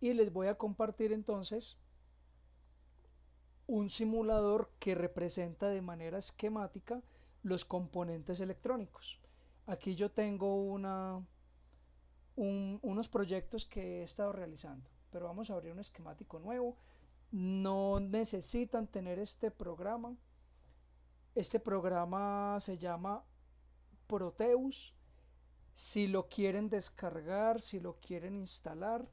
y les voy a compartir entonces un simulador que representa de manera esquemática los componentes electrónicos. Aquí yo tengo unos proyectos que he estado realizando, pero vamos a abrir un esquemático nuevo. No necesitan tener este programa. Este programa se llama Proteus. Si lo quieren descargar, si lo quieren instalar,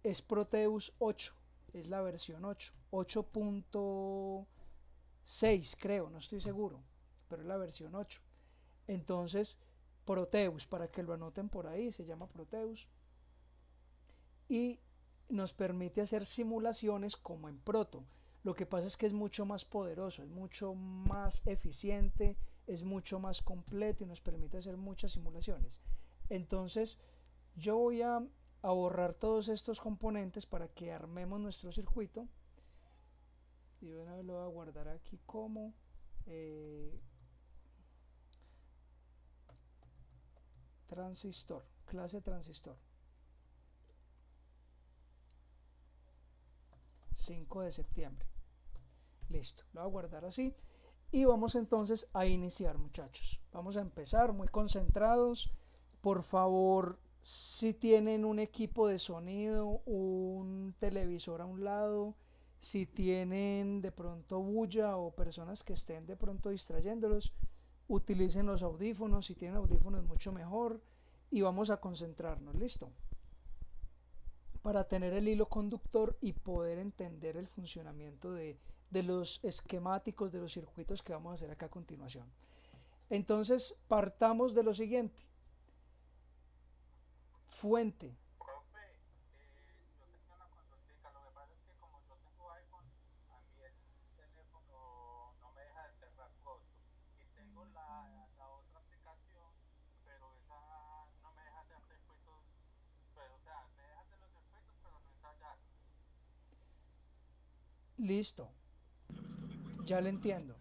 es Proteus 8, es la versión 8, 8.6 creo, no estoy seguro, pero es la versión 8. Entonces, Proteus, para que lo anoten por ahí, se llama Proteus y nos permite hacer simulaciones como en Proto. Lo que pasa es que es mucho más poderoso, es mucho más eficiente, es mucho más completo y nos permite hacer muchas simulaciones. Entonces, yo voy a borrar todos estos componentes para que armemos nuestro circuito. Y bueno, lo voy a guardar aquí como eh, transistor, clase transistor, 5 de septiembre. Listo, lo voy a guardar así. Y vamos entonces a iniciar, muchachos. Vamos a empezar muy concentrados. Por favor, si tienen un equipo de sonido, un televisor a un lado, si tienen de pronto bulla o personas que estén de pronto distrayéndolos, utilicen los audífonos. Si tienen audífonos, mucho mejor. Y vamos a concentrarnos, listo. Para tener el hilo conductor y poder entender el funcionamiento de los esquemáticos, de los circuitos que vamos a hacer acá a continuación. Entonces, partamos de lo siguiente. Fuente. Profe, yo tenía una consultica. Lo que pasa es que como yo tengo iPhone, a mí el teléfono no me deja descargar código. Y tengo la otra aplicación, pero esa no me deja hacer circuitos. Pues, o sea, me deja hacer los circuitos, pero no ensayar. Listo. Ya le entiendo.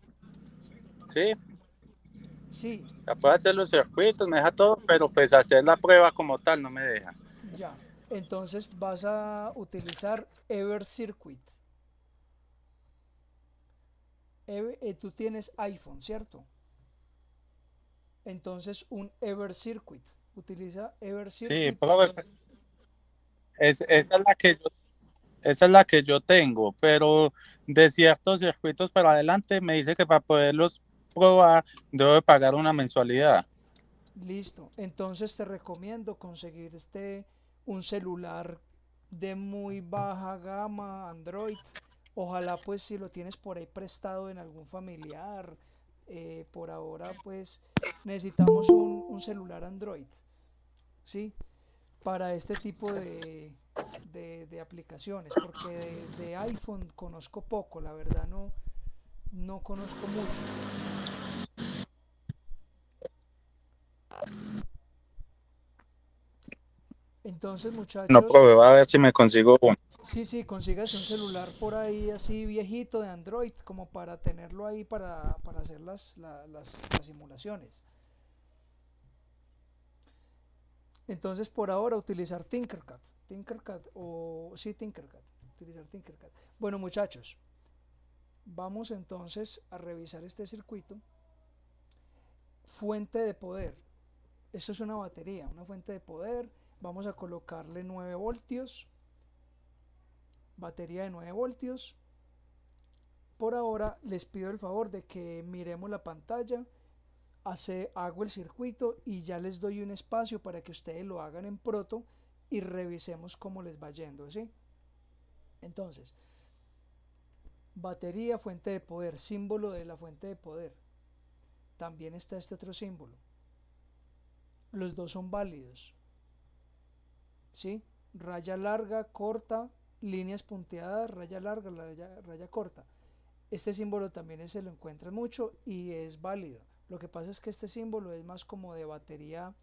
Sí, Sí, ya puedo hacer los circuitos, me deja todo, pero pues hacer la prueba como tal no me deja. ya. Entonces vas a utilizar EverCircuit. Tú tienes iPhone, ¿cierto? Entonces un EverCircuit. Utiliza Sí, EverCircuit. profe, esa es la que yo esa es la que yo tengo, pero de ciertos circuitos para adelante me dice que para poderlos probar debo de pagar una mensualidad. Listo. Entonces te recomiendo conseguir un celular de muy baja gama, Android. Ojalá pues si lo tienes por ahí prestado en algún familiar. Por ahora pues necesitamos un celular Android, ¿sí? Para este tipo de aplicaciones. Porque de iPhone conozco poco, la verdad no conozco mucho. Entonces No muchachos, probé, voy a ver si me consigo uno. sí, sí, consígase un celular por ahí así viejito de Android como para tenerlo ahí para hacer las simulaciones. Entonces por ahora utilizar Tinkercad. Tinkercad o sí, Tinkercad. Utilizar Tinkercad. Bueno muchachos, vamos entonces a revisar este circuito. Fuente de poder. Esto es una batería, una fuente de poder. Vamos a colocarle 9 voltios. Batería de 9 voltios. Por ahora les pido el favor de que miremos la pantalla, hago el circuito y ya les doy un espacio para que ustedes lo hagan en proto y revisemos cómo les va yendo, ¿sí? Entonces, batería, fuente de poder, símbolo de la fuente de poder. También está este otro símbolo. Los dos son válidos, ¿sí? Raya larga, corta, líneas punteadas, raya larga, raya corta. Este símbolo también se lo encuentra mucho y es válido. Lo que pasa es que este símbolo es más como de batería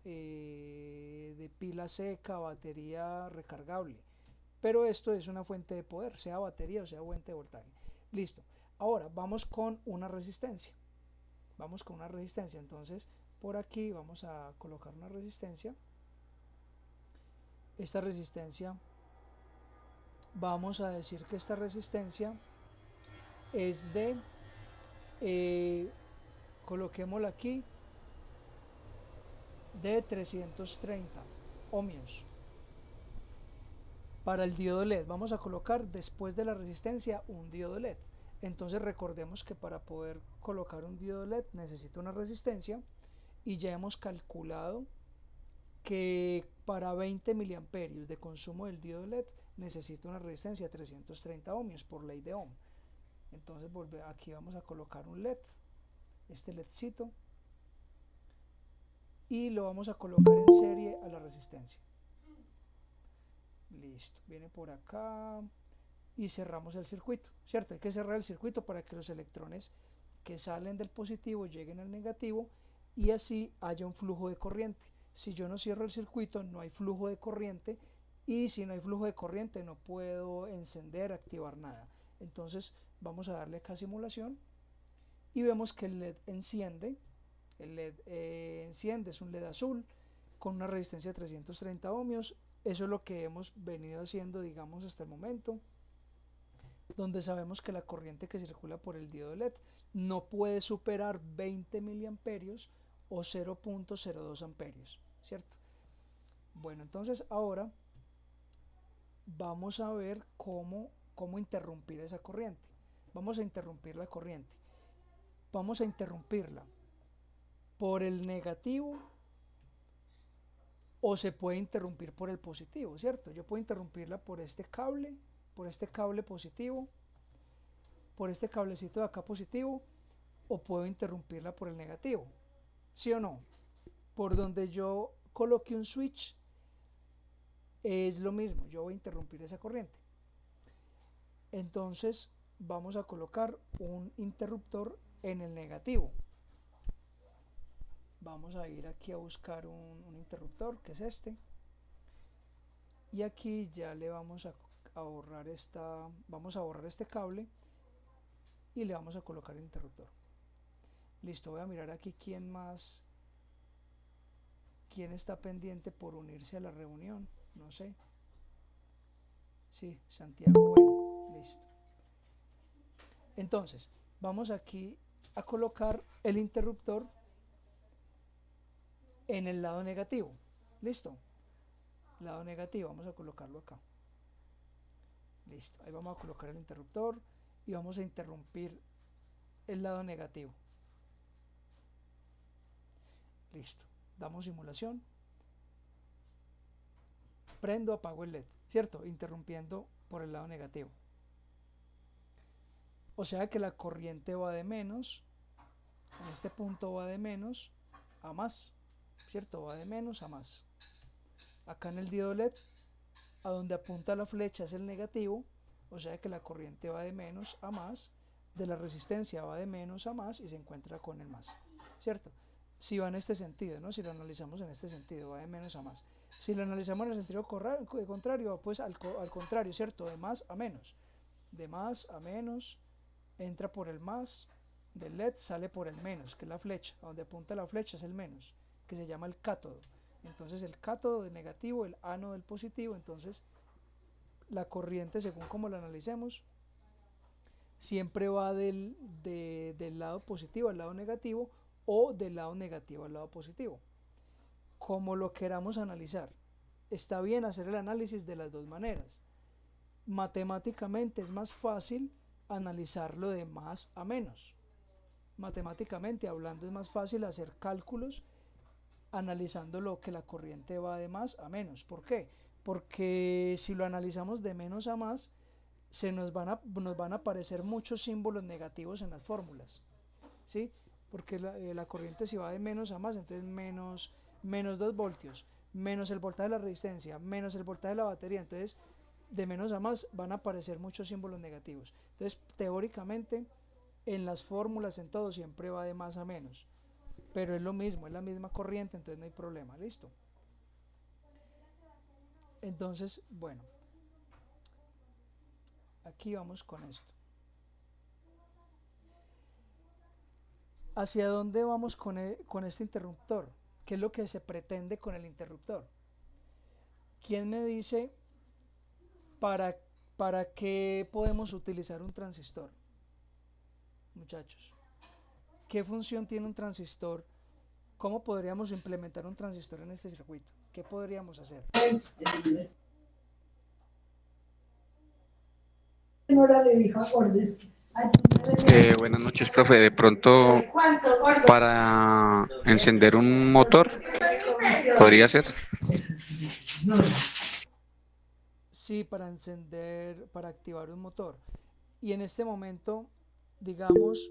de pila seca, batería recargable. Pero esto es una fuente de poder, sea batería o sea fuente de voltaje. Listo. Ahora vamos con una resistencia. Vamos con una resistencia. Entonces por aquí vamos a colocar una resistencia esta resistencia, vamos a decir que esta resistencia es de, coloquémosla aquí, de 330 ohmios. Para el diodo LED vamos a colocar después de la resistencia un diodo LED. Entonces recordemos que para poder colocar un diodo LED necesita una resistencia, y ya hemos calculado que para 20 miliamperios de consumo del diodo LED necesita una resistencia de 330 ohmios por ley de Ohm. Entonces aquí vamos a colocar un LED, este LEDcito, y lo vamos a colocar en serie a la resistencia. Listo, viene por acá y cerramos el circuito, ¿cierto? Hay que cerrar el circuito para que los electrones que salen del positivo lleguen al negativo y así haya un flujo de corriente. Si yo no cierro el circuito, no hay flujo de corriente, y si no hay flujo de corriente no puedo encender, activar nada. Entonces vamos a darle acá simulación y vemos que el LED enciende. El LED enciende, es un LED azul con una resistencia de 330 ohmios. Eso es lo que hemos venido haciendo, digamos, hasta el momento, donde sabemos que la corriente que circula por el diodo LED no puede superar 20 miliamperios o 0.02 amperios, ¿cierto? Bueno, entonces ahora vamos a ver cómo interrumpir esa corriente. Vamos a interrumpir la corriente. Vamos a interrumpirla por el negativo o se puede interrumpir por el positivo, ¿cierto? Yo puedo interrumpirla por este cable positivo, por este cablecito de acá positivo, o puedo interrumpirla por el negativo, ¿sí o no? Por donde yo coloque un switch es lo mismo, yo voy a interrumpir esa corriente. Entonces vamos a colocar un interruptor en el negativo. Vamos a ir aquí a buscar un interruptor, que es este, y aquí ya le vamos a borrar vamos a borrar este cable y le vamos a colocar el interruptor. Listo, voy a mirar aquí quién está pendiente por unirse a la reunión, no sé. Sí, Santiago, bueno, listo. Entonces, vamos aquí a colocar el interruptor en el lado negativo. Listo, lado negativo, vamos a colocarlo acá. Listo, ahí vamos a colocar el interruptor y vamos a interrumpir el lado negativo. Listo, damos simulación, prendo, apago el LED, ¿cierto? Interrumpiendo por el lado negativo. O sea que la corriente va de menos, en este punto va de menos a más, ¿cierto? Va de menos a más. Acá en el diodo LED, a donde apunta la flecha es el negativo, o sea que la corriente va de menos a más, de la resistencia va de menos a más y se encuentra con el más, ¿cierto? Si va en este sentido, ¿no? Si lo analizamos en este sentido, va de menos a más. Si lo analizamos en el sentido contrario, pues al contrario, ¿cierto? De más a menos. De más a menos, entra por el más del LED, sale por el menos, que es la flecha. A donde apunta la flecha es el menos, que se llama el cátodo. Entonces el cátodo del negativo, el ánodo del positivo. Entonces la corriente, según como la analicemos, siempre va del lado positivo al lado negativo o del lado negativo al lado positivo, como lo queramos analizar. Está bien hacer el análisis de las dos maneras. Matemáticamente es más fácil analizarlo de más a menos. Matemáticamente hablando es más fácil hacer cálculos analizando lo que la corriente va de más a menos. ¿Por qué? Porque si lo analizamos de menos a más, nos van a aparecer muchos símbolos negativos en las fórmulas, ¿sí? Porque la corriente, si va de menos a más, entonces menos 2 voltios, menos el voltaje de la resistencia, menos el voltaje de la batería. Entonces de menos a más van a aparecer muchos símbolos negativos. Entonces teóricamente en las fórmulas, en todo, siempre va de más a menos, pero es lo mismo, es la misma corriente, entonces no hay problema. Listo. Entonces, bueno, aquí vamos con esto. ¿Hacia dónde vamos con este interruptor? ¿Qué es lo que se pretende con el interruptor? ¿Quién me dice para, para qué podemos utilizar un transistor, muchachos? ¿Qué función tiene un transistor? ¿Cómo podríamos implementar un transistor en este circuito? ¿Qué podríamos hacer? Buenas noches, profe. De pronto, para encender un motor, podría ser. Sí, para encender, para activar un motor. Y en este momento, digamos,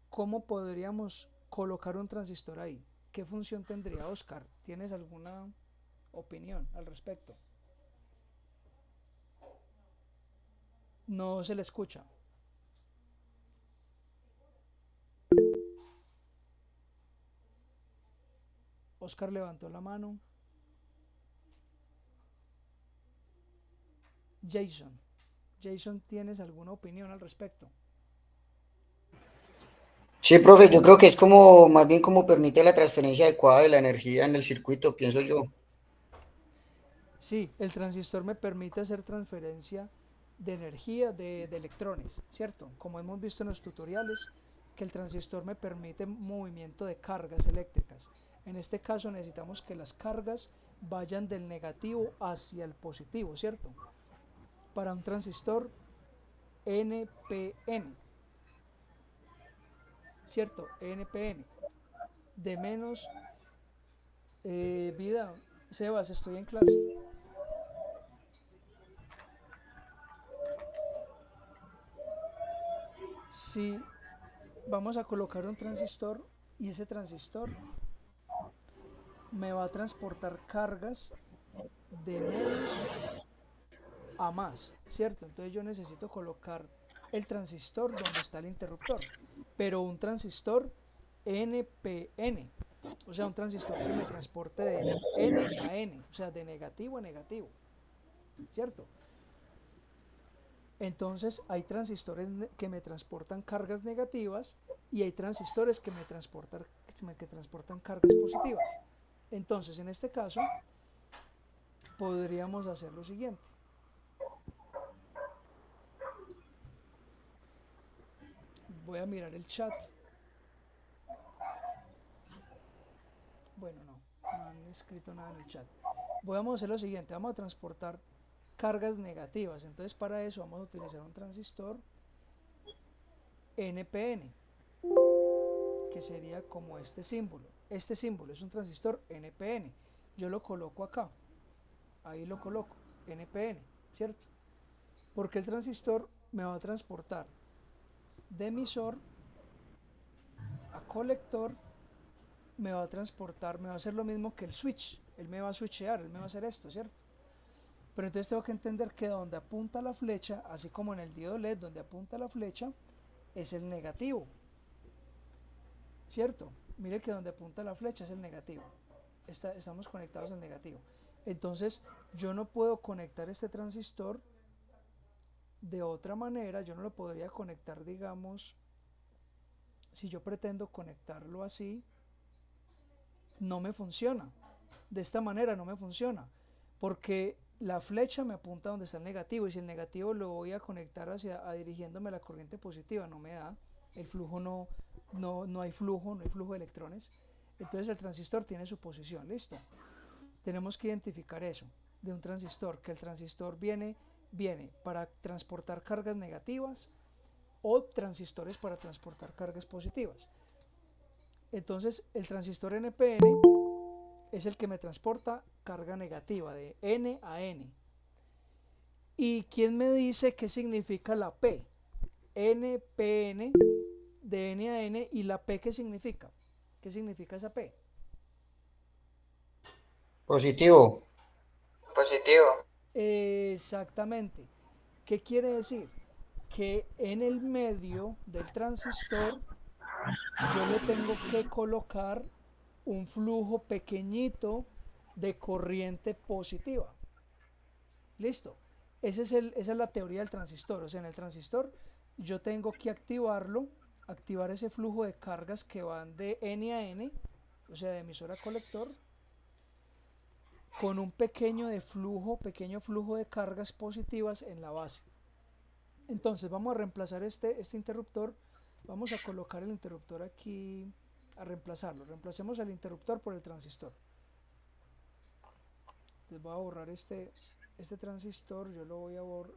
¿cómo podríamos colocar un transistor ahí? ¿Qué función tendría, Oscar? ¿Tienes alguna opinión al respecto? No se le escucha. Oscar levantó la mano. Jason. Jason, ¿tienes alguna opinión al respecto? Sí, profe, yo creo que es como, más bien como permite la transferencia adecuada de la energía en el circuito, pienso yo. Sí, el transistor me permite hacer transferencia de energía de electrones, ¿cierto? Como hemos visto en los tutoriales, que el transistor me permite movimiento de cargas eléctricas. En este caso necesitamos que las cargas vayan del negativo hacia el positivo, ¿cierto? Para un transistor NPN, ¿cierto? NPN, de menos vida. Sebas, estoy en clase. Si vamos a colocar un transistor y ese transistor me va a transportar cargas de menos a más, ¿cierto? Entonces yo necesito colocar el transistor donde está el interruptor, pero un transistor NPN, o sea, un transistor que me transporte de N a N, o sea, de negativo a negativo, ¿cierto? Entonces hay transistores que me transportan cargas negativas y hay transistores que transportan cargas positivas. Entonces, en este caso, podríamos hacer lo siguiente. Voy a mirar el chat. Bueno, no han escrito nada en el chat. Vamos a hacer lo siguiente, vamos a transportar cargas negativas. Entonces, para eso vamos a utilizar un transistor NPN, que sería como este símbolo. Este símbolo es un transistor NPN. Yo lo coloco acá. Ahí lo coloco, NPN, ¿cierto? Porque el transistor me va a transportar de emisor a colector, me va a transportar, me va a hacer lo mismo que el switch. Él me va a switchear, él me va a hacer esto, ¿cierto? Pero entonces tengo que entender que donde apunta la flecha, así como en el diodo LED, donde apunta la flecha, es el negativo, ¿cierto? Mire que donde apunta la flecha es el negativo. Estamos conectados al negativo. Entonces, yo no puedo conectar este transistor de otra manera. Yo no lo podría conectar, digamos, si yo pretendo conectarlo así, no me funciona. De esta manera no me funciona, porque la flecha me apunta donde está el negativo, y si el negativo lo voy a conectar dirigiéndome a la corriente positiva, no me da. El flujo no hay flujo, no hay flujo de electrones. Entonces el transistor tiene su posición, listo. Tenemos que identificar eso de un transistor, que el transistor viene para transportar cargas negativas o transistores para transportar cargas positivas. Entonces el transistor NPN es el que me transporta carga negativa de N a N. ¿Y quién me dice qué significa la P? NPN de N a N. ¿Y la P qué significa? ¿Qué significa esa P? Positivo. Positivo. Exactamente. ¿Qué quiere decir? Que en el medio del transistor yo le tengo que colocar un flujo pequeñito de corriente positiva. Listo. Esa es la teoría del transistor. O sea, en el transistor yo tengo que activar ese flujo de cargas que van de N a N, o sea, de emisor a colector, con un pequeño flujo de cargas positivas en la base. Entonces vamos a reemplazar este interruptor, vamos a colocar el interruptor aquí, a reemplazarlo. Reemplacemos el interruptor por el transistor. Entonces voy a borrar este transistor,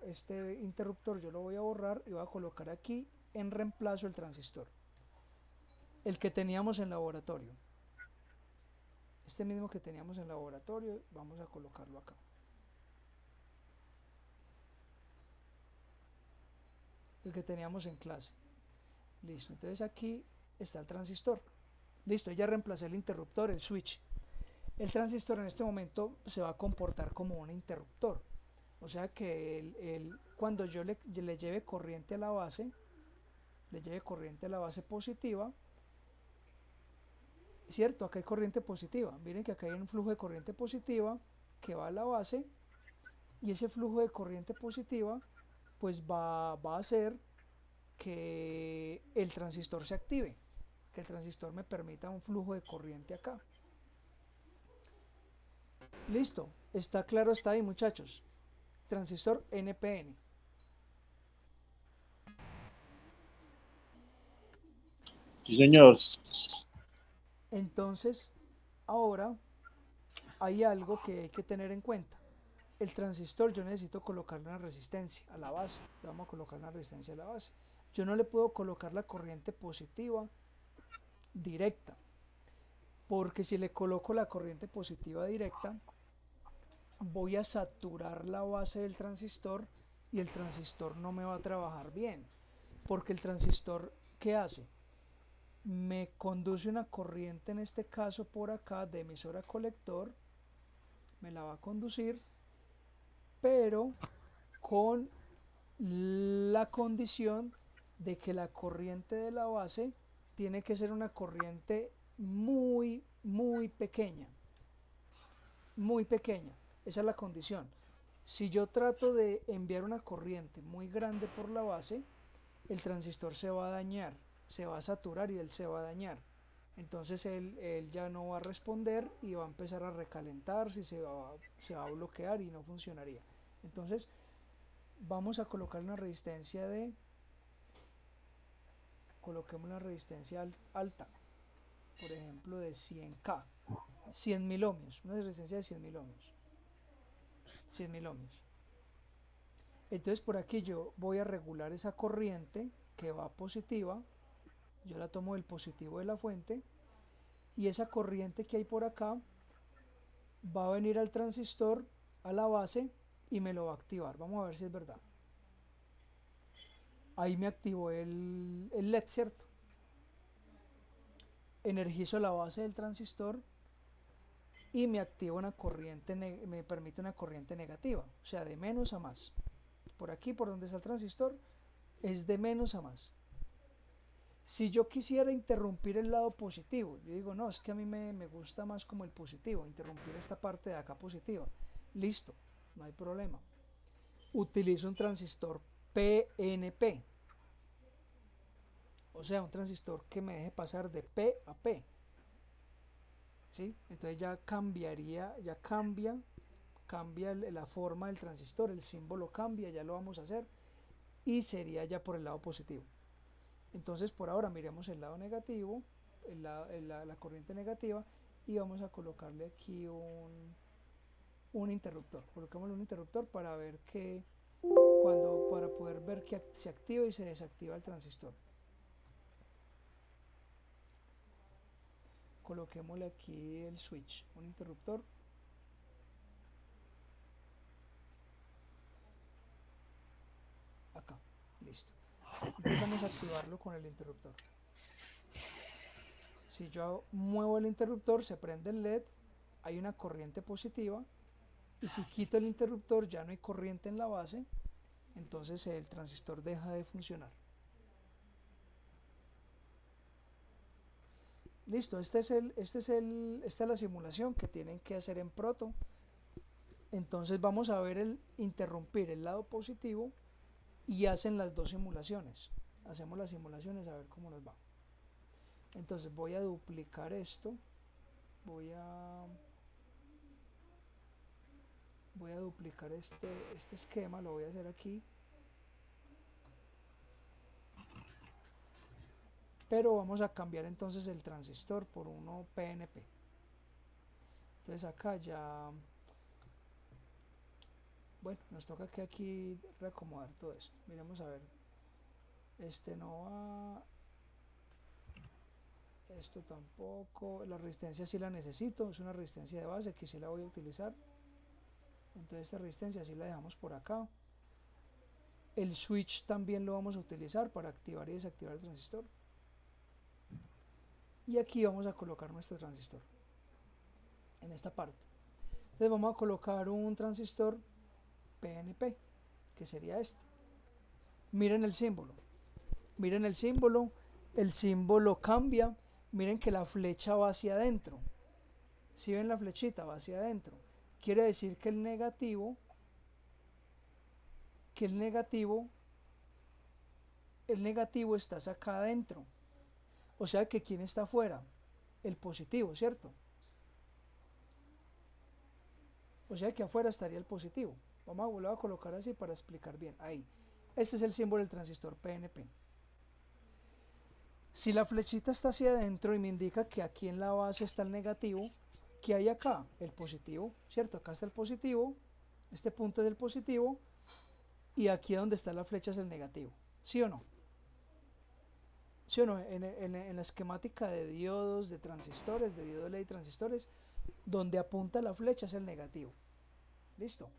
este interruptor yo lo voy a borrar y voy a colocar aquí en reemplazo el transistor, el que teníamos en laboratorio. Este mismo que teníamos en laboratorio, vamos a colocarlo acá. El que teníamos en clase. Listo, entonces aquí está el transistor. Listo, ya reemplacé el interruptor, el switch. El transistor en este momento se va a comportar como un interruptor. O sea que cuando yo le lleve corriente a la base, positiva, ¿cierto? Acá hay corriente positiva. Miren que acá hay un flujo de corriente positiva que va a la base, y ese flujo de corriente positiva pues va a hacer que el transistor se active, que el transistor me permita un flujo de corriente acá. Listo, está claro hasta ahí, muchachos. Transistor NPN. Sí, señor. Entonces, ahora hay algo que hay que tener en cuenta. El transistor, yo necesito colocarle una resistencia a la base. Vamos a colocar una resistencia a la base. Yo no le puedo colocar la corriente positiva directa, porque si le coloco la corriente positiva directa, voy a saturar la base del transistor y el transistor no me va a trabajar bien, porque el transistor, ¿qué hace? Me conduce una corriente, en este caso por acá, de emisor a colector, me la va a conducir, pero con la condición de que la corriente de la base tiene que ser una corriente muy pequeña, muy pequeña. Esa es la condición. Si yo trato de enviar una corriente muy grande por la base, el transistor se va a dañar, se va a saturar y él se va a dañar. Entonces él ya no va a responder y va a empezar a recalentarse y se va a bloquear y no funcionaría. Entonces vamos a colocar una resistencia coloquemos una resistencia alta, por ejemplo de 100K, 100 mil ohmios, una resistencia de 100 mil ohmios. 100 mil ohmios. Entonces por aquí yo voy a regular esa corriente que va positiva, yo la tomo del positivo de la fuente, y esa corriente que hay por acá va a venir al transistor, a la base, y me lo va a activar. Vamos a ver si es verdad. Ahí me activó el LED, ¿cierto? Energizo la base del transistor y me activa una corriente, me permite una corriente negativa, o sea, de menos a más. Por aquí, por donde está el transistor, es de menos a más. Si yo quisiera interrumpir el lado positivo, yo digo, no, es que a mí me gusta más como el positivo, interrumpir esta parte de acá positiva. Listo, no hay problema. Utilizo un transistor PNP, o sea, un transistor que me deje pasar de P a P. ¿Sí? Entonces ya cambia la forma del transistor, el símbolo cambia, ya lo vamos a hacer, y sería ya por el lado positivo. Entonces por ahora miremos el lado negativo, la corriente negativa, y vamos a colocarle aquí un interruptor. Coloquémosle un interruptor para ver para poder ver que se activa y se desactiva el transistor. Coloquémosle aquí el switch, un interruptor. Acá, listo. Entonces vamos a activarlo con el interruptor. Si yo muevo el interruptor, se prende el LED, hay una corriente positiva, y si quito el interruptor ya no hay corriente en la base, entonces el transistor deja de funcionar. Listo, esta es la simulación que tienen que hacer en Proto. Entonces vamos a ver interrumpir el lado positivo, y hacen las dos simulaciones. Hacemos las simulaciones a ver cómo nos va. Entonces voy a duplicar esto, voy a voy a duplicar este esquema, lo voy a hacer aquí, pero vamos a cambiar entonces el transistor por uno PNP. Entonces acá ya, bueno, nos toca que aquí reacomodar todo esto. Miremos a ver, este no va, esto tampoco, la resistencia sí la necesito, es una resistencia de base que sí la voy a utilizar. Entonces esta resistencia sí la dejamos por acá. El switch también lo vamos a utilizar para activar y desactivar el transistor. Y aquí vamos a colocar nuestro transistor en esta parte. Entonces vamos a colocar un transistor PNP, que sería este. Miren el símbolo. Miren el símbolo cambia. Miren que la flecha va hacia adentro. Si ven la flechita va hacia adentro, quiere decir que el negativo está acá adentro. O sea que ¿quién está afuera? El positivo, ¿cierto? O sea que afuera estaría el positivo. Vamos a volver a colocar así para explicar bien. Ahí. Este es el símbolo del transistor PNP. Si la flechita está hacia adentro y me indica que aquí en la base está el negativo, ¿qué hay acá? El positivo, ¿cierto? Acá está el positivo, este punto es el positivo, y aquí donde está la flecha es el negativo. ¿Sí o no? ¿Sí o no? En la esquemática de diodos, de transistores, de diodo LED y transistores, donde apunta la flecha es el negativo. ¿Listo?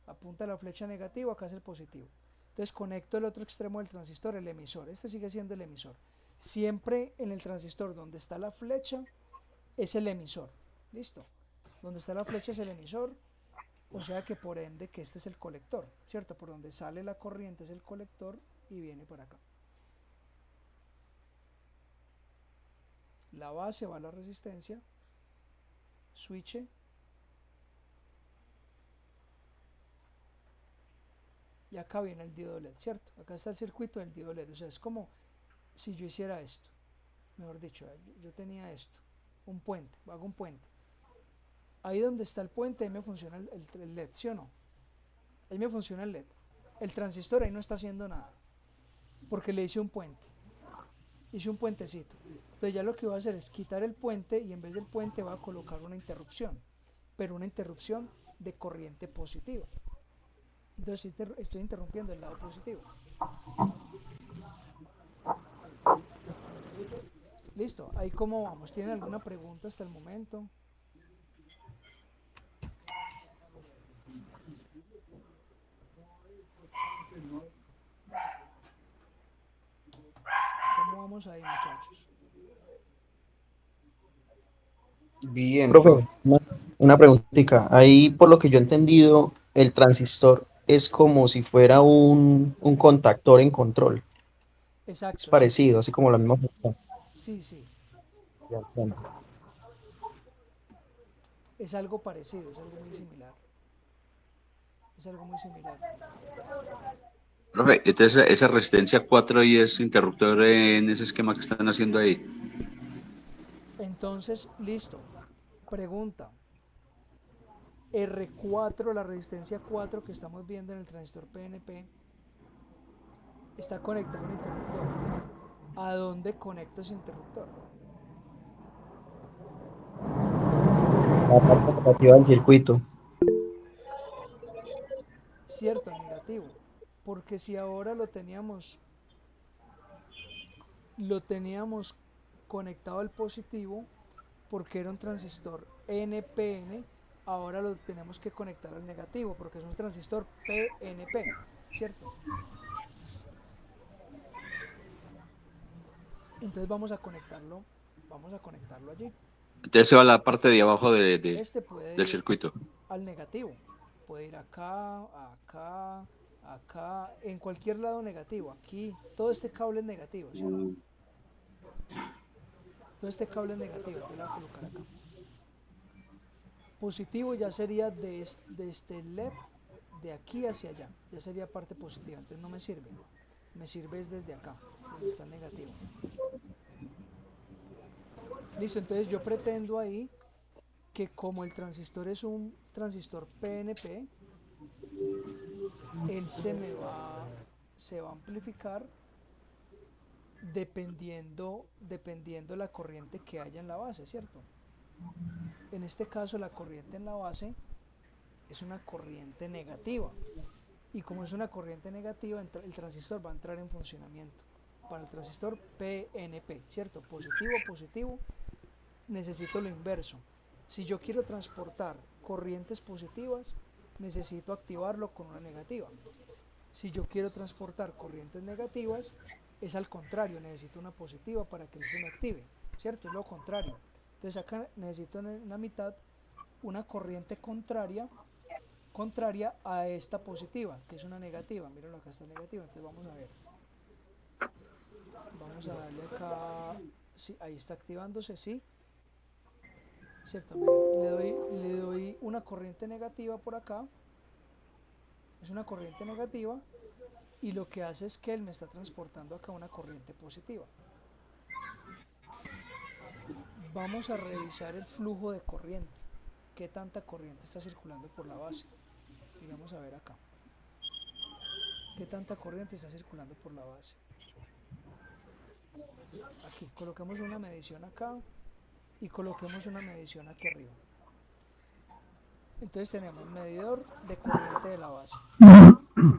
Apunta la flecha negativa, acá es el positivo. Entonces conecto el otro extremo del transistor, el emisor. Este sigue siendo el emisor. Siempre en el transistor donde está la flecha es el emisor. ¿Listo? Donde está la flecha es el emisor. O sea que por ende que este es el colector, ¿cierto? Por donde sale la corriente es el colector y viene por acá. La base va a la resistencia, switch, y acá viene el diodo LED, ¿cierto? Acá está el circuito del diodo LED. O sea, es como si yo hiciera esto. Mejor dicho, yo tenía esto, un puente, hago un puente. Ahí donde está el puente, ahí me funciona el LED, ¿sí o no? Ahí me funciona el LED. El transistor ahí no está haciendo nada, porque le hice un puente. Hice un puentecito. Entonces ya lo que voy a hacer es quitar el puente y en vez del puente voy a colocar una interrupción, pero una interrupción de corriente positiva. Entonces estoy interrumpiendo el lado positivo. Listo, ahí cómo vamos. ¿Tienen alguna pregunta hasta el momento? ¿Cómo vamos ahí, muchachos? Bien, Profe, profe. una preguntita. Ahí, por lo que yo he entendido, el transistor es como si fuera un contactor en control. Es Exacto, sí. parecido, así como la misma función. Sí, sí. Ya entiendo. Es algo parecido, es algo muy similar. Es algo muy similar. Profe, entonces esa resistencia 4 y ese interruptor en ese esquema que están haciendo ahí. Entonces, listo. Pregunta. R4, la resistencia 4 que estamos viendo en el transistor PNP, está conectado a un interruptor. ¿A dónde conecto ese interruptor? La parte negativa del circuito. Cierto, al negativo. Porque si ahora lo teníamos conectado al positivo, porque era un transistor NPN, ahora lo tenemos que conectar al negativo, porque es un transistor PNP, ¿cierto? Entonces vamos a conectarlo allí. Entonces se va a la parte de abajo Este puede del ir circuito. al negativo, puede ir acá, acá, acá, en cualquier lado negativo. Aquí, todo este cable es negativo, ¿sí o no? Todo este cable es negativo, entonces lo voy a colocar acá. Positivo ya sería de este LED de aquí hacia allá, ya sería parte positiva, entonces no me sirve. Me sirve es desde acá, donde está el negativo. Listo, entonces yo pretendo ahí que como el transistor es un transistor PNP, él se va a amplificar dependiendo la corriente que haya en la base, ¿cierto? En este caso la corriente en la base es una corriente negativa, y como es una corriente negativa, el transistor va a entrar en funcionamiento. Para el transistor PNP, ¿cierto? Positivo, positivo, necesito lo inverso. Si yo quiero transportar corrientes positivas, necesito activarlo con una negativa. Si yo quiero transportar corrientes negativas, es al contrario, necesito una positiva para que él se me active, ¿cierto? Es lo contrario. Entonces acá necesito en la mitad una corriente contraria a esta positiva, que es una negativa. Mírenlo, acá está negativa. Entonces vamos a ver. Vamos a darle acá. Sí, ahí está activándose, sí. Cierto, miren, le doy una corriente negativa por acá. Es una corriente negativa. Y lo que hace es que él me está transportando acá una corriente positiva. Vamos a revisar el flujo de corriente. ¿Qué tanta corriente está circulando por la base? Miramos a ver acá. ¿Qué tanta corriente está circulando por la base? Aquí, coloquemos una medición acá y coloquemos una medición aquí arriba. Entonces tenemos medidor de corriente de la base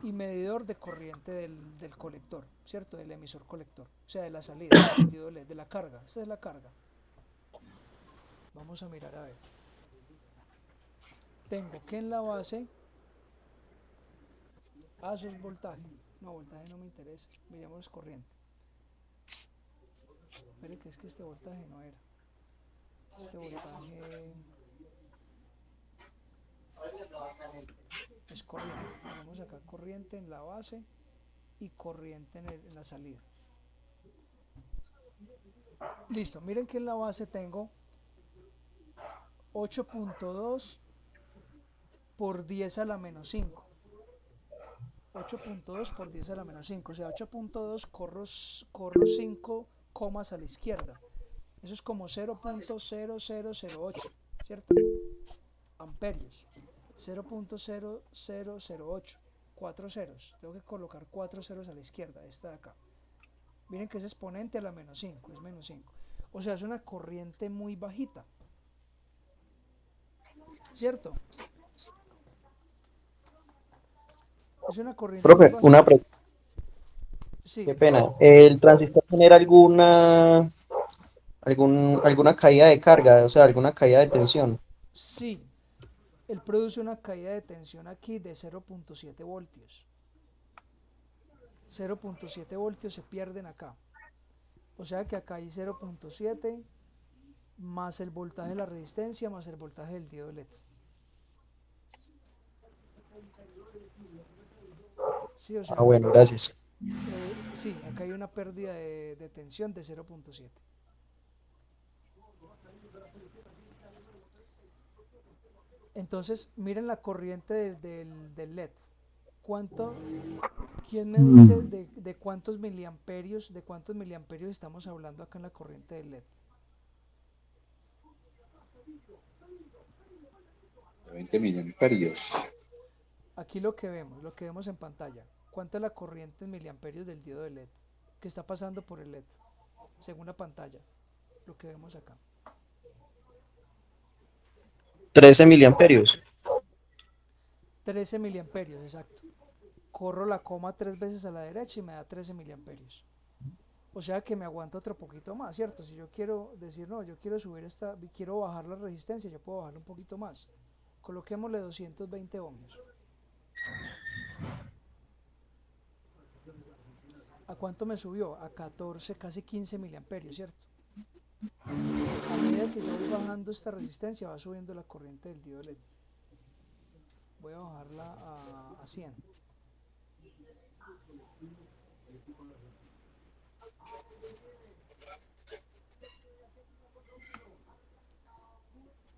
y medidor de corriente del colector, ¿cierto? Del emisor colector, o sea, de la salida, de la carga. Esta es la carga. Vamos a mirar a ver. Tengo que en la base, eso es voltaje. No, voltaje no me interesa. Miremos corriente. Espere que es que este voltaje no era. Este voltaje es corriente. Tenemos acá corriente en la base y corriente en la salida. Listo, miren que en la base tengo 8.2 por 10 a la menos 5. 8.2 por 10 a la menos 5, o sea, 8.2 corro 5 comas a la izquierda. Eso es como 0.0008, ¿cierto? Amperios. 0.0008. 4 ceros. Tengo que colocar 4 ceros a la izquierda, esta de acá. Miren que es exponente a la menos 5, es menos 5. O sea, es una corriente muy bajita, ¿cierto? Es una corriente muy Profe, una bajita. pregunta, Sí, qué pena. ¿El transistor genera alguna caída de carga, o sea, alguna caída de tensión? sí. Él produce una caída de tensión aquí de 0.7 voltios. 0.7 voltios se pierden acá. O sea que acá hay 0.7 más el voltaje de la resistencia más el voltaje del diodo LED. Sí, o Ah, sea, bueno, gracias. sí, acá hay una pérdida de tensión de 0.7. Entonces, miren la corriente del LED. ¿Cuánto, ¿Quién me dice de cuántos miliamperios estamos hablando acá en la corriente del LED? 20 miliamperios. Aquí lo que vemos en pantalla. ¿Cuánto es la corriente en miliamperios del diodo de LED que está pasando por el LED? Según la pantalla, lo que vemos acá. 13 miliamperios. 13 miliamperios, exacto. Corro la coma 3 veces a la derecha y me da 13 miliamperios. O sea que me aguanta otro poquito más, ¿cierto? Si yo quiero decir, no, yo quiero subir quiero bajar la resistencia, yo puedo bajarle un poquito más. Coloquémosle 220 ohmios. ¿A cuánto me subió? A 14, casi 15 miliamperios, ¿cierto? A medida que yo voy bajando esta resistencia, va subiendo la corriente del diodo LED. Voy a bajarla a 100.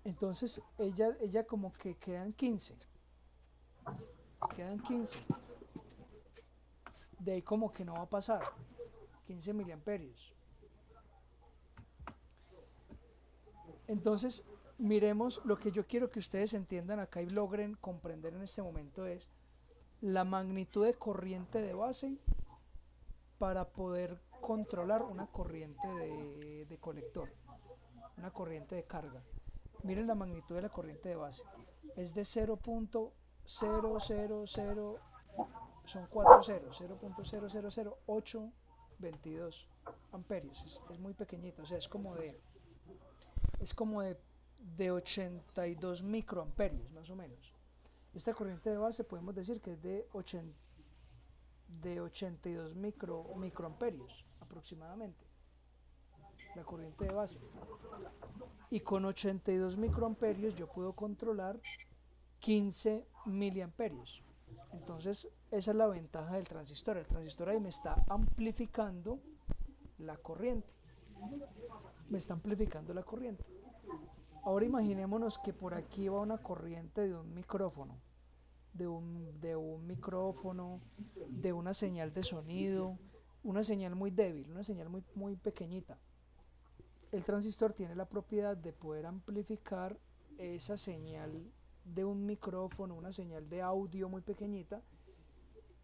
Entonces, ella como que quedan 15. Quedan 15. De ahí como que no va a pasar. 15 miliamperios. Entonces, miremos, lo que yo quiero que ustedes entiendan acá y logren comprender en este momento es la magnitud de corriente de base para poder controlar una corriente de colector, una corriente de carga. Miren la magnitud de la corriente de base. Es de 0.000, son 4 ceros, 0.0000822 amperios. Es muy pequeñito, o sea, es como de 82 microamperios más o menos. Esta corriente de base podemos decir que es de 82 microamperios aproximadamente, la corriente de base. Y con 82 microamperios yo puedo controlar 15 miliamperios. Entonces esa es la ventaja del transistor. El transistor ahí me está amplificando la corriente. Me está amplificando la corriente. Ahora imaginémonos que por aquí va una corriente de un micrófono, de un micrófono, de una señal de sonido, una señal muy débil, una señal muy pequeñita. El transistor tiene la propiedad de poder amplificar esa señal de un micrófono, una señal de audio muy pequeñita,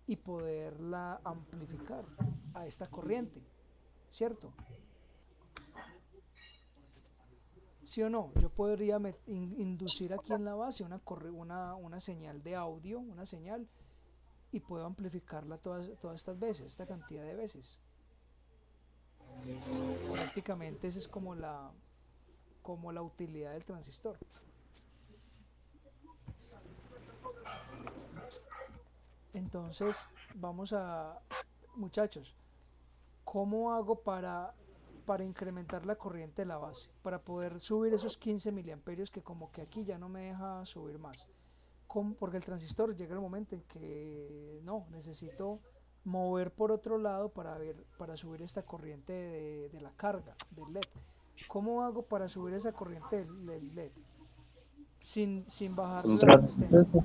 y poderla amplificar a esta corriente, ¿cierto? ¿Sí o no? Yo podría inducir aquí en la base una señal de audio, una señal, y puedo amplificarla todas estas veces, esta cantidad de veces. Prácticamente esa es como la utilidad del transistor. Entonces, muchachos, ¿cómo hago para incrementar la corriente de la base? Para poder subir esos 15 miliamperios que como que aquí ya no me deja subir más. Porque el transistor llega el momento en que no, necesito mover por otro lado para subir esta corriente de la carga del LED. ¿Cómo hago para subir esa corriente del LED? Sin bajar la resistencia.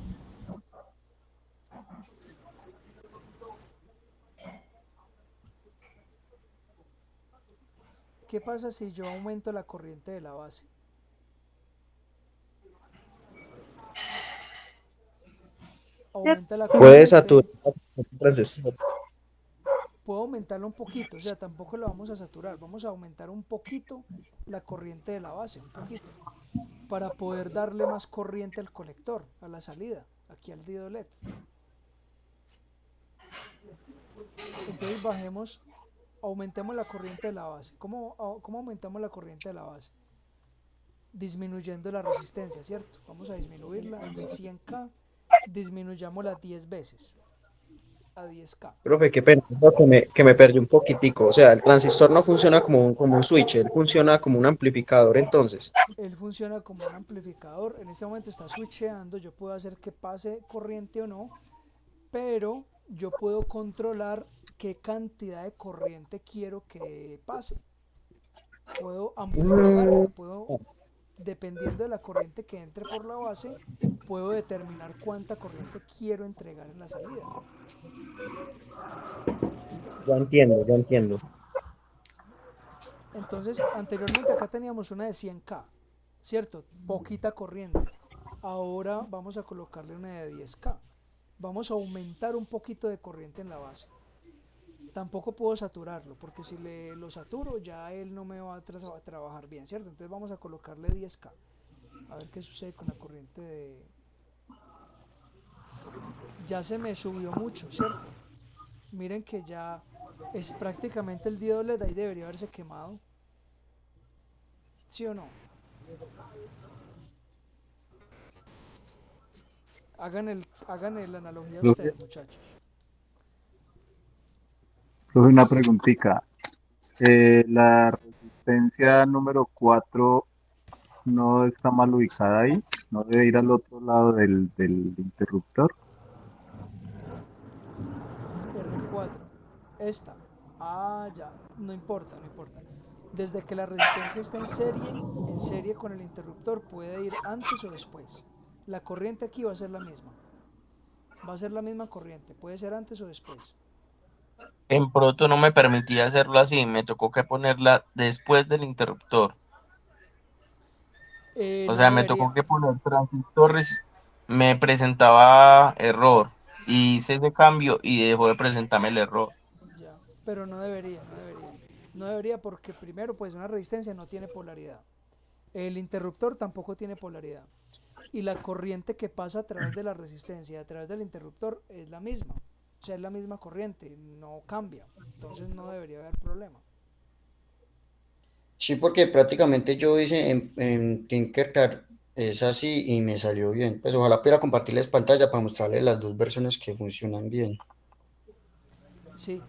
¿Qué pasa si yo aumento la corriente de la base? Aumenta la Puedes corriente. saturar el transistor. Puedo aumentarlo un poquito, o sea, tampoco lo vamos a saturar, vamos a aumentar un poquito la corriente de la base, un poquito, para poder darle más corriente al colector, a la salida, aquí al diodo LED. Entonces aumentemos la corriente de la base. ¿Cómo aumentamos la corriente de la base? Disminuyendo la resistencia, ¿cierto? Vamos a disminuirla de 100K, disminuyámosla 10 veces, a 10K. Profe, qué pena, creo que me perdí un poquitico. O sea, el transistor no funciona como un switch, él funciona como un amplificador entonces. Él funciona como un amplificador. En este momento está switcheando. Yo puedo hacer que pase corriente o no, pero yo puedo controlar qué cantidad de corriente quiero que pase. Puedo amplificarla, dependiendo de la corriente que entre por la base, puedo determinar cuánta corriente quiero entregar en la salida. Ya entiendo, ya entiendo. Entonces, anteriormente acá teníamos una de 100K, ¿cierto? Poquita corriente. Ahora vamos a colocarle una de 10K. Vamos a aumentar un poquito de corriente en la base. Tampoco puedo saturarlo, porque si lo saturo ya él no me va a trabajar bien, ¿cierto? Entonces vamos a colocarle 10K. A ver qué sucede con la corriente de... Ya se me subió mucho, ¿cierto? Miren que ya es prácticamente el diodo LED, ahí debería haberse quemado. ¿Sí o no? Hagan la analogía Profe, ustedes, muchachos. profe, una preguntita. La resistencia número 4 no está mal ubicada ahí, no debe ir al otro lado del interruptor. R4. Esta. Ah, ya. No importa, no importa. Desde que la resistencia está en serie con el interruptor, puede ir antes o después. La corriente aquí va a ser la misma. Va a ser la misma corriente. Puede ser antes o después. En Proto no me permitía hacerlo así, me tocó que ponerla después del interruptor. O No sea, me tocó debería. que poner transistores, me presentaba error. Y hice ese cambio y dejó de presentarme el error. Ya, pero no debería, no debería. No debería porque primero, pues una resistencia no tiene polaridad. El interruptor tampoco tiene polaridad. Y la corriente que pasa a través de la resistencia, a través del interruptor, es la misma. O sea, es la misma corriente, no cambia. Entonces no debería haber problema. Sí, porque prácticamente yo hice en Tinkercad es así y me salió bien. Pues ojalá pudiera compartirles pantalla para mostrarles las dos versiones que funcionan bien. Sí,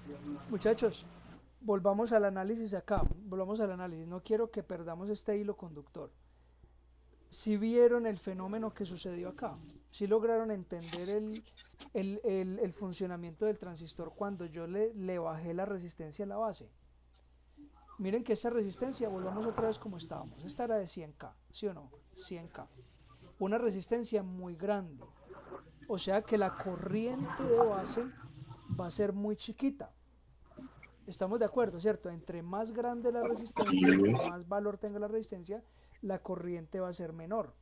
muchachos, volvamos al análisis acá. Volvamos al análisis. No quiero que perdamos este hilo conductor. Si vieron el fenómeno que sucedió acá, si lograron entender el funcionamiento del transistor cuando yo le bajé la resistencia a la base. Miren que esta resistencia, volvamos otra vez como estábamos. Esta era de 100K, ¿sí o no? 100K. Una resistencia muy grande. O sea que la corriente de base va a ser muy chiquita. Estamos de acuerdo, ¿cierto? Entre más grande la resistencia, entre más valor tenga la resistencia, la corriente va a ser menor.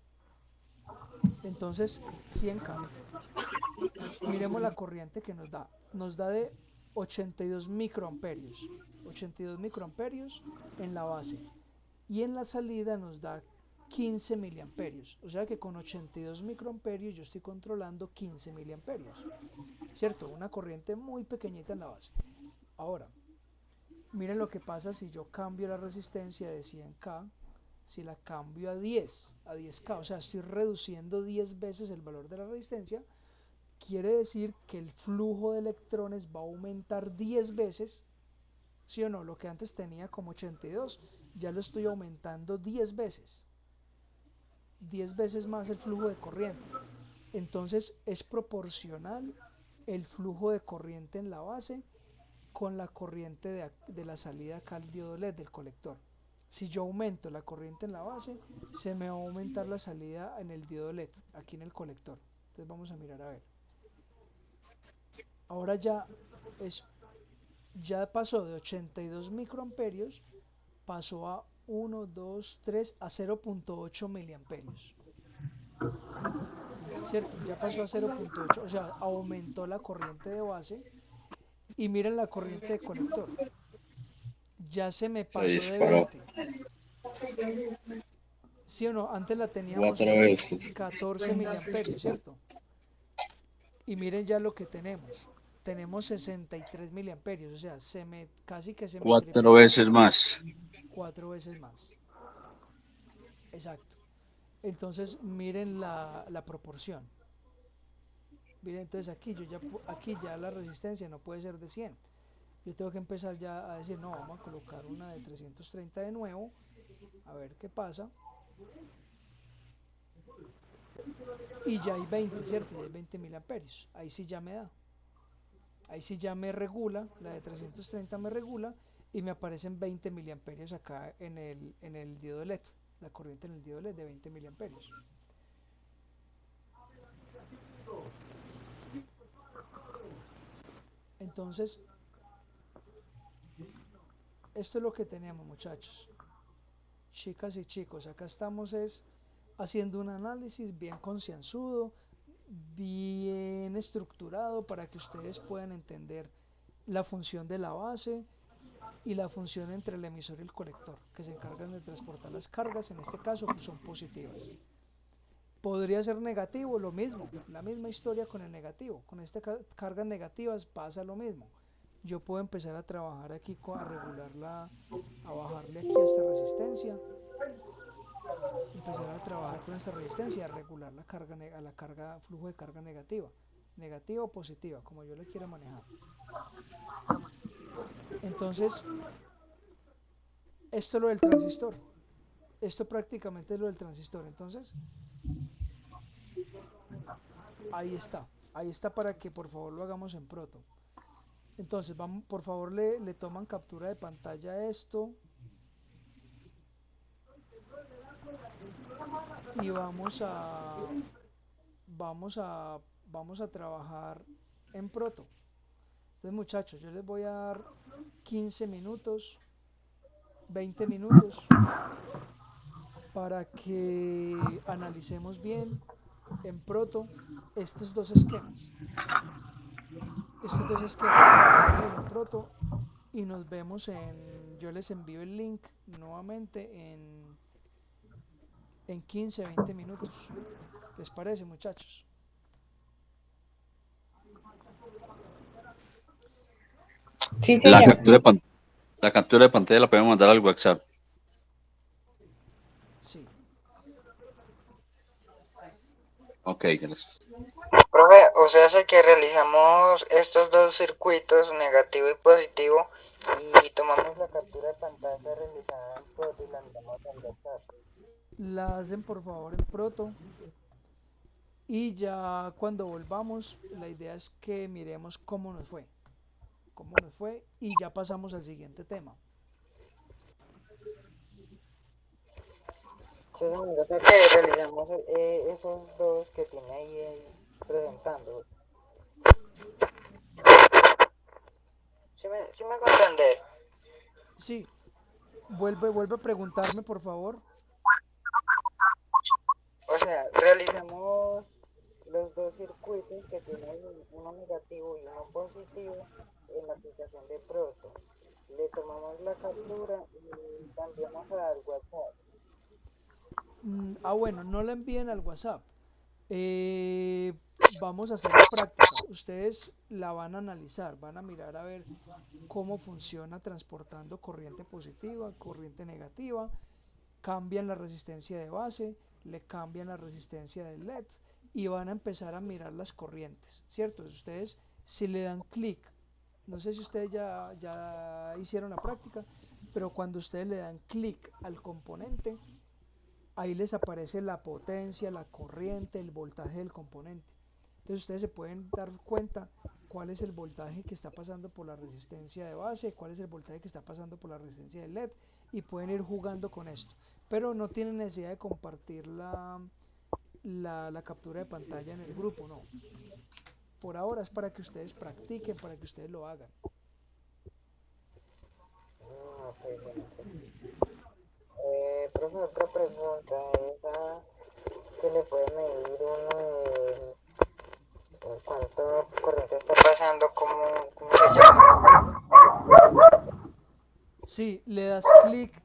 Entonces, 100K. Miremos la corriente que nos da. Nos da de 82 microamperios. 82 microamperios en la base. Y en la salida nos da 15 miliamperios. O sea que con 82 microamperios yo estoy controlando 15 miliamperios. ¿Cierto? Una corriente muy pequeñita en la base. Ahora, miren lo que pasa si yo cambio la resistencia de 100K, si la cambio a 10K, o sea, estoy reduciendo 10 veces el valor de la resistencia, quiere decir que el flujo de electrones va a aumentar 10 veces, ¿sí o no? Lo que antes tenía como 82, ya lo estoy aumentando 10 veces. 10 veces más el flujo de corriente. Entonces es proporcional el flujo de corriente en la base con la corriente de la salida acá al diodo LED del colector. Si yo aumento la corriente en la base, se me va a aumentar la salida en el diodo LED, aquí en el colector. Entonces vamos a mirar a ver. Ahora ya pasó de 82 microamperios, pasó a 1, 2, 3, a 0.8 miliamperios. ¿Cierto? Ya pasó a 0.8, o sea, aumentó la corriente de base. Y miren la corriente de colector. Ya se me Se pasó de disparó 20. ¿Sí o no? Antes la teníamos 4 en veces. 14 miliamperios, ¿cierto? Y miren ya lo que tenemos. Tenemos 63 miliamperios, o sea, casi que se me 4 triplica. veces más. 4 veces más. Exacto. Entonces miren la proporción. Miren, entonces aquí ya la resistencia no puede ser de 100. Yo tengo que empezar ya a decir, no, vamos a colocar una de 330 de nuevo, a ver qué pasa. Y ya hay 20, ¿cierto? Ya hay 20 miliamperios. Ahí sí ya me da. Ahí sí ya me regula, la de 330 me regula y me aparecen 20 miliamperios acá en el diodo LED. La corriente en el diodo LED de 20 miliamperios. Entonces, esto es lo que tenemos, muchachos. Chicas y chicos, acá estamos haciendo un análisis bien concienzudo, bien estructurado para que ustedes puedan entender la función de la base y la función entre el emisor y el colector, que se encargan de transportar las cargas. En este caso son positivas. Podría ser negativo, lo mismo, la misma historia con el negativo. Con estas cargas negativas pasa lo mismo. Yo puedo empezar a trabajar aquí, a regularla, a bajarle aquí a esta resistencia, empezar a trabajar con esta resistencia, a regular flujo de carga negativa o positiva, como yo le quiera manejar. Entonces, esto es lo del transistor. Esto prácticamente es lo del transistor. Entonces, ahí está. Ahí está para que por favor lo hagamos en proto. Entonces, vamos, por favor le toman captura de pantalla a esto. Y vamos a trabajar en proto. Entonces, muchachos, yo les voy a dar 15 minutos, 20 minutos para que analicemos bien en proto estos dos esquemas. Analicémoslos en proto y nos vemos yo les envío el link nuevamente en 15-20 minutos. ¿Les parece, muchachos? Sí, La señor. la captura de pantalla la podemos mandar al WhatsApp. Sí. Ok, gracias. Profe, o sea, hace que realizamos estos dos circuitos, negativo y positivo, y tomamos la captura de pantalla realizada en proto y la enviamos al WhatsApp. La hacen por favor en proto. Y ya cuando volvamos, la idea es que miremos cómo nos fue. Y ya pasamos al siguiente tema. Sí, señor, o sea que realizamos esos dos que tiene ahí presentando. ¿Sí me hago entender? Sí, vuelve a preguntarme, por favor. O sea, realizamos los dos circuitos que tienen uno negativo y uno positivo en la aplicación de Proto. Le tomamos la captura y la enviamos al WhatsApp. Bueno, no la envíen al WhatsApp. Vamos a hacer la práctica. Ustedes la van a analizar, van a mirar a ver cómo funciona transportando corriente positiva, corriente negativa, cambian la resistencia de base, le cambian la resistencia del LED y van a empezar a mirar las corrientes, ¿cierto? Ustedes si le dan clic, no sé si ustedes ya hicieron la práctica, pero cuando ustedes le dan clic al componente, ahí les aparece la potencia, la corriente, el voltaje del componente. Entonces ustedes se pueden dar cuenta cuál es el voltaje que está pasando por la resistencia de base, cuál es el voltaje que está pasando por la resistencia de LED y pueden ir jugando con esto. Pero no tienen necesidad de compartir la captura de pantalla en el grupo, no. Por ahora es para que ustedes practiquen, para que ustedes lo hagan. Okay, bueno. Profe, otra pregunta, esa que le puede medir uno cuánto corriente está pasando, ¿cómo se llama? Sí, le das clic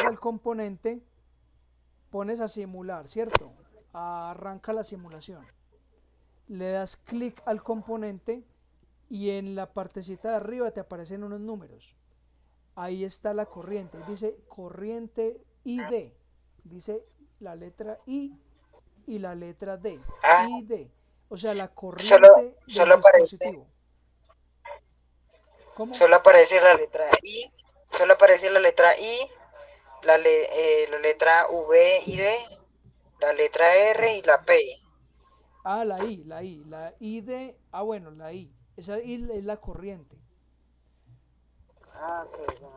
al componente, pones a simular, ¿cierto? Arranca la simulación. Le das clic al componente y en la partecita de arriba te aparecen unos números. Ahí está la corriente, dice corriente ID, dice la letra I y la letra D, Ah, ID, o sea, la solo, corriente del solo aparece, dispositivo. ¿Cómo? solo aparece la letra I, solo aparece la letra I, la letra V y D, la letra R y la P. La ID, bueno, la I, esa I es la corriente. Ah, ok, ya.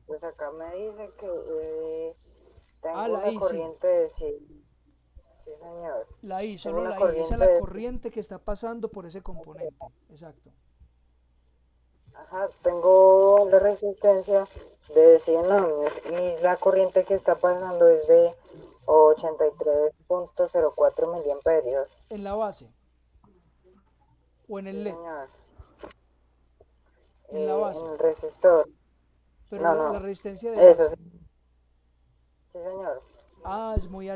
Pues acá me dice que Ah, tengo la una I, sí, corriente de 100. Sí, señor. la I, Tengo solo una la I, esa es corriente la de... corriente que está pasando por ese componente, exacto. Ajá, tengo la resistencia de 100 ohmios y la corriente que está pasando es de 83.04 miliamperios. En la base o en Sí, el LED, señor. en la En base, el resistor. pero No, la no. resistencia de Eso base. sí. Sí, señor. Es muy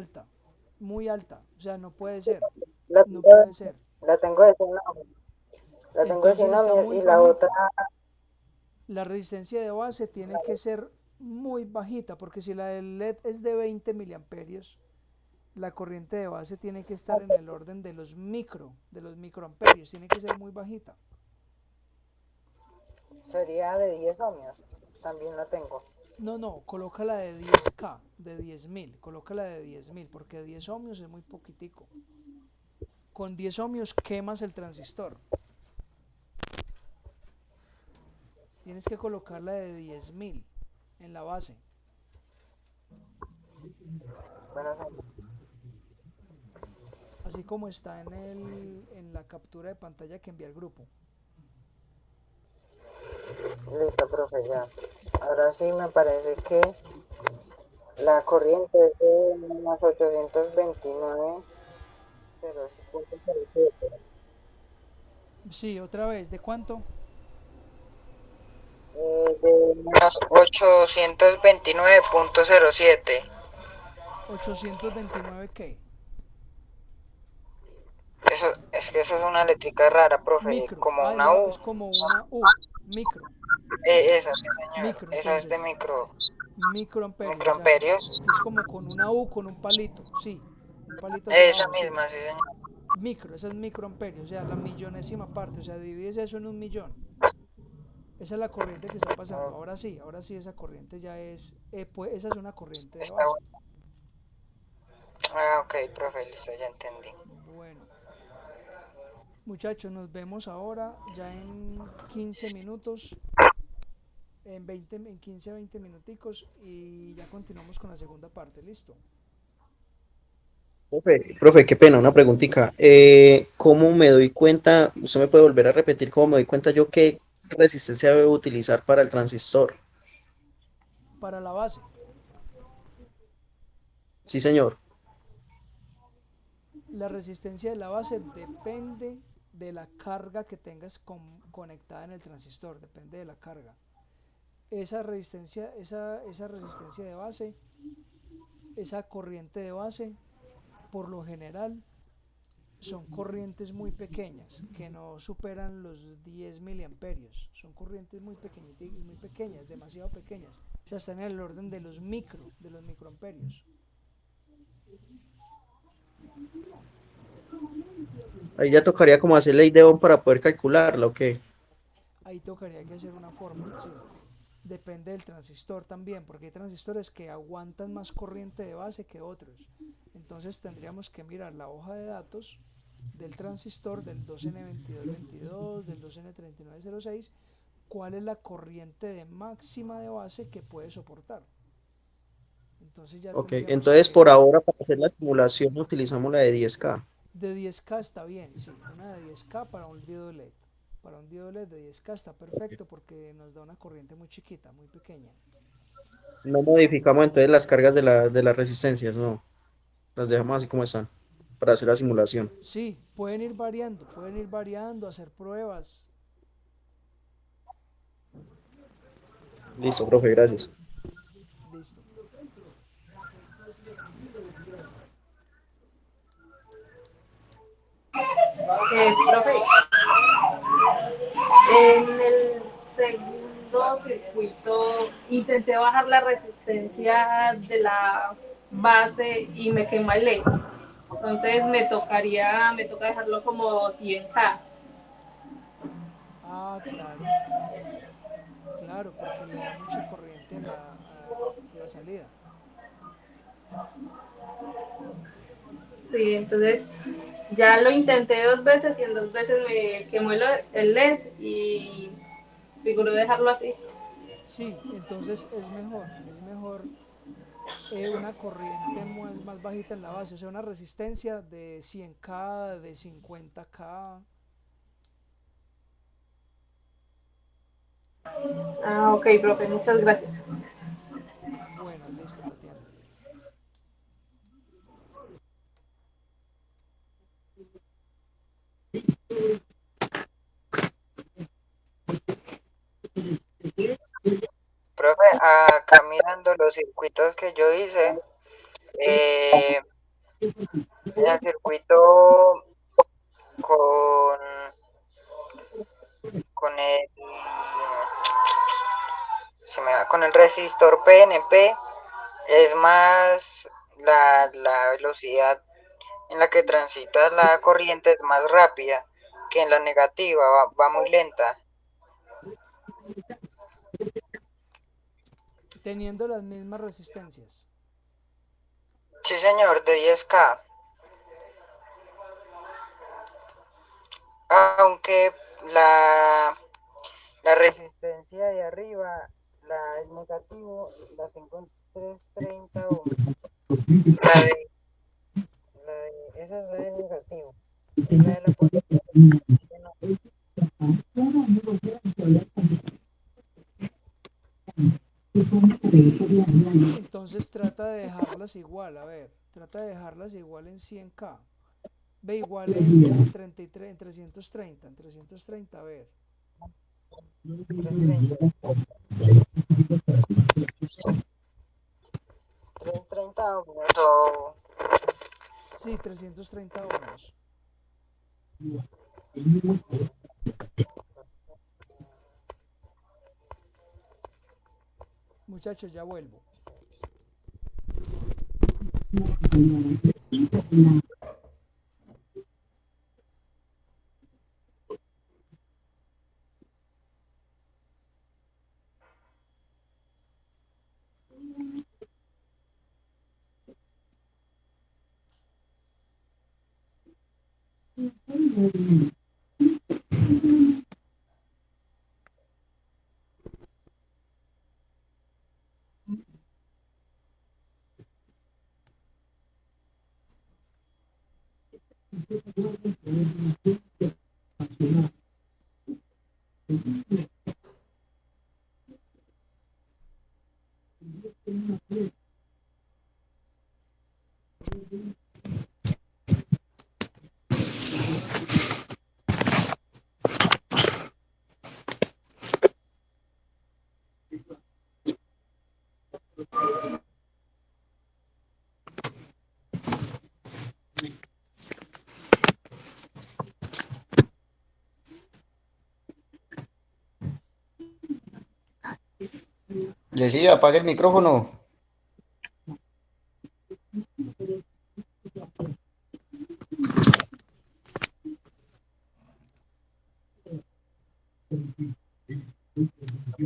alta, o sea, no puede ser, La no tengo, puede ser. la tengo de 100 ohmios. La tengo de Entonces 100 está ohmios muy y la otra... bajita. La resistencia de base tiene que ser muy bajita, porque si la del LED es de 20 miliamperios, la corriente de base tiene que estar en el orden de los microamperios, tiene que ser muy bajita. sería de 10 ohmios. También la tengo. No, coloca la de 10K, de 10.000, coloca la de 10.000, porque 10 ohmios es muy poquitico. Con 10 ohmios quemas el transistor. Tienes que colocar la de 10.000 en la base. Bueno, Así como está en la captura de pantalla que envía el grupo. listo, profe, ya. Ahora sí me parece que La corriente es de más 829.07. Sí, otra vez, ¿de cuánto? De más 829.07. 829 qué? Eso, es que eso es una letrica rara, profe, Micro. como Ah, una U. es como una U. Micro. Esa, sí, señor. Micro, Esa es de entonces. Microamperios, o sea, microamperios. que es como con una U, con un palito. Sí, un palito hacia Esa abajo, sí. misma, sí, señor. Micro, esa es microamperios, o sea, la millonésima parte, o sea, divides eso en un millón. Esa es la corriente que está pasando. Oh, Ahora sí, esa corriente ya es, pues, esa es una corriente de está base. bueno. Ah, ok, profe, listo, ya entendí. Bueno, muchachos, nos vemos ahora ya en 15 minutos, en 15 20 minuticos y ya continuamos con la segunda parte, ¿listo? Profe, qué pena, una preguntita. ¿Cómo me doy cuenta? ¿Usted me puede volver a repetir cómo me doy cuenta yo qué resistencia debo utilizar para el transistor? Para la base, Sí, señor. la resistencia de la base depende de la carga que tengas conectada en el transistor, depende de la carga. Esa resistencia de base, esa corriente de base, por lo general, son corrientes muy pequeñas, que no superan los 10 miliamperios. Son corrientes muy pequeñas, demasiado pequeñas. O sea, están en el orden de los microamperios. Ahí ya tocaría como hacer ley de Ohm para poder calcularla, ¿ok? Ahí tocaría que hacer una fórmula, sí. Depende del transistor también, porque hay transistores que aguantan más corriente de base que otros. Entonces tendríamos que mirar la hoja de datos del transistor del 2N2222, del 2N3906, cuál es la corriente de máxima de base que puede soportar. Entonces ya Ok, tendríamos que entonces por mirar. ahora para hacer la simulación utilizamos la de 10K. De 10K está bien, sí, una de 10K para un diodo LED. Para un diodo LED de 10K está perfecto porque nos da una corriente muy chiquita, muy pequeña. No modificamos entonces las cargas de las resistencias, no. Las dejamos así como están para hacer la simulación. Sí, pueden ir variando, hacer pruebas. Listo, profe, gracias. Listo. Profe, en el segundo circuito intenté bajar la resistencia de la base y me quema el LED. Entonces me toca dejarlo como 100K. Ah, claro, claro, porque le da mucha corriente a la salida. Sí, entonces ya lo intenté 2 veces y en 2 veces me quemó el LED y figuró dejarlo así. Sí, entonces es mejor una corriente más bajita en la base, o sea, una resistencia de 100K, de 50K. Ah, ok, profe, muchas gracias. Bueno, listo, Tatiana. Profe, acá mirando los circuitos que yo hice, en el circuito con, con el, con el resistor PNP, es más la velocidad en la que transita la corriente es más rápida que en la negativa, va muy lenta. Teniendo las mismas resistencias. Sí, señor, de 10K. Aunque la, la resistencia de arriba, el negativo, la tengo en 330 ohms. La de, esa es la de negativo. Y la de la positiva, no. Entonces Entonces trata de dejarlas igual, a ver, trata de dejarlas igual en 100K. Ve igual en 33, en 330, a ver. 330. 330 o Sí, 330 ohmios. Muchachos, ya vuelvo. Decía, apague el micrófono.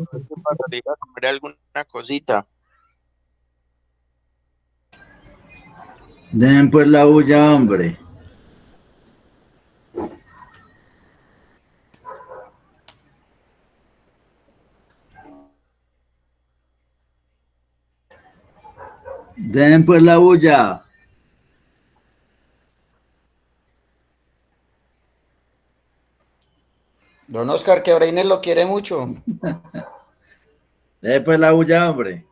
Aprovecho para ir a comer alguna cosita. Den pues la bulla, hombre. Den pues la bulla. Don Oscar, que Breiner lo quiere mucho. Den pues la bulla, hombre.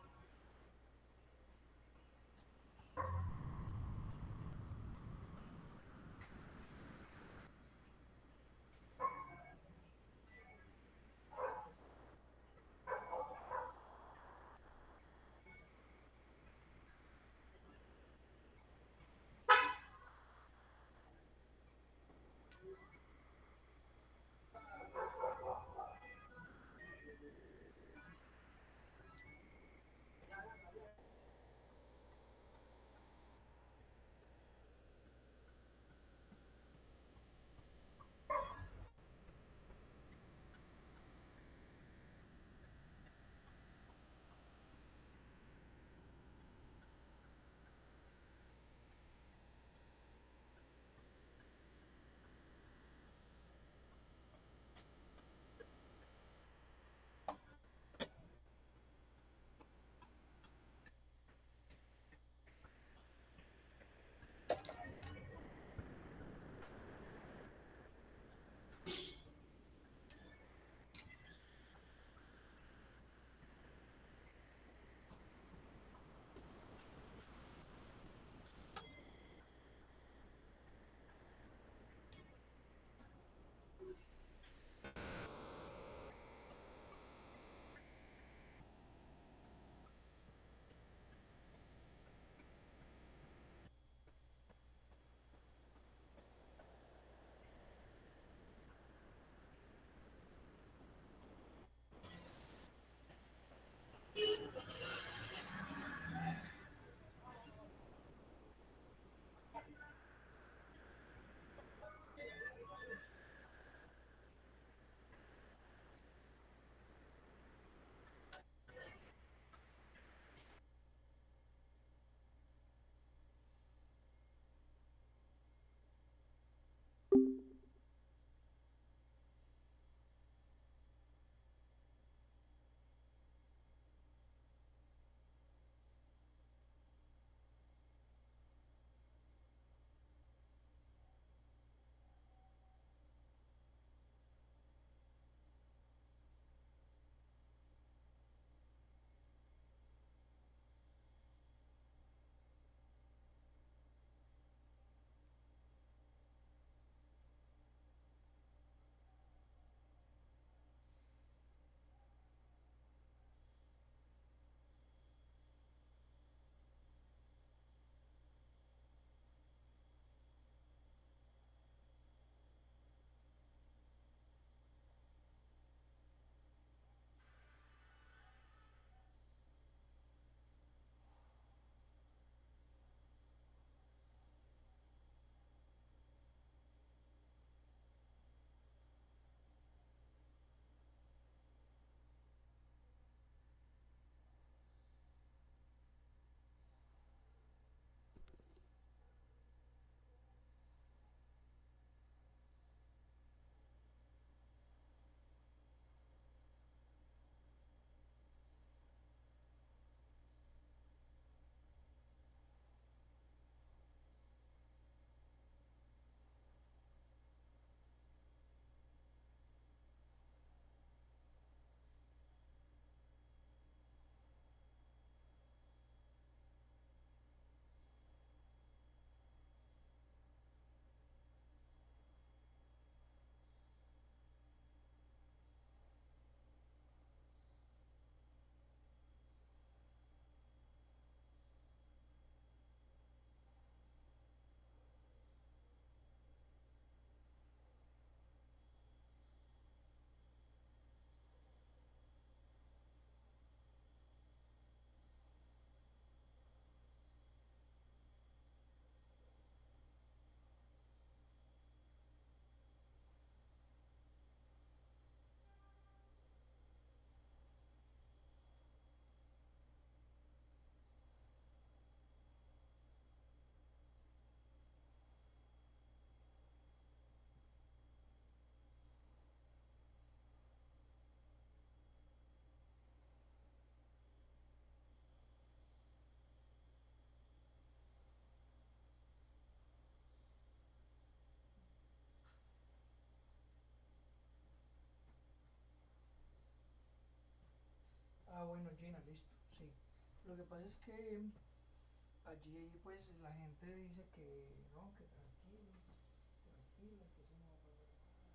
bueno, Gina, listo, sí. Lo que pasa es que allí pues la gente dice que no, que tranquilo, tranquila, que eso no va a pasar nada,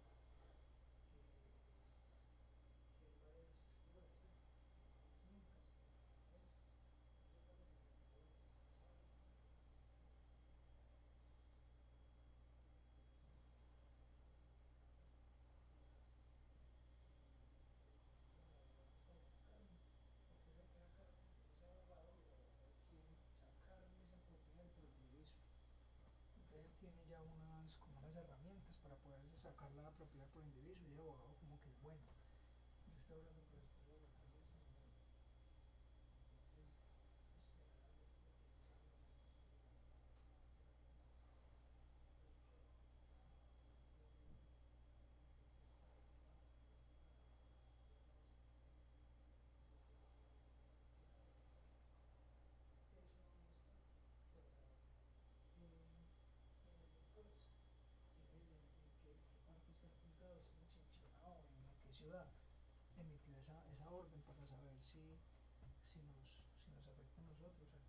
que él va a decir, nunca se va a ver, eso parece que no lo que pasaba. Porque se queda cargo, ese abogado y el abogado quiere sacarle esa propiedad del propiedizo. Entonces él tiene ya unas, como unas herramientas para poder sacar la propiedad por individuo y el abogado como que es bueno. Yo estoy hablando con la esposa de la casa de esta mujer. Entonces, esperar a ver lo que ellos hagan en el caso de la qué parte está el juzgado, si es en Chinchina o en qué ciudad emitió esa orden para saber si nos afecta a nosotros.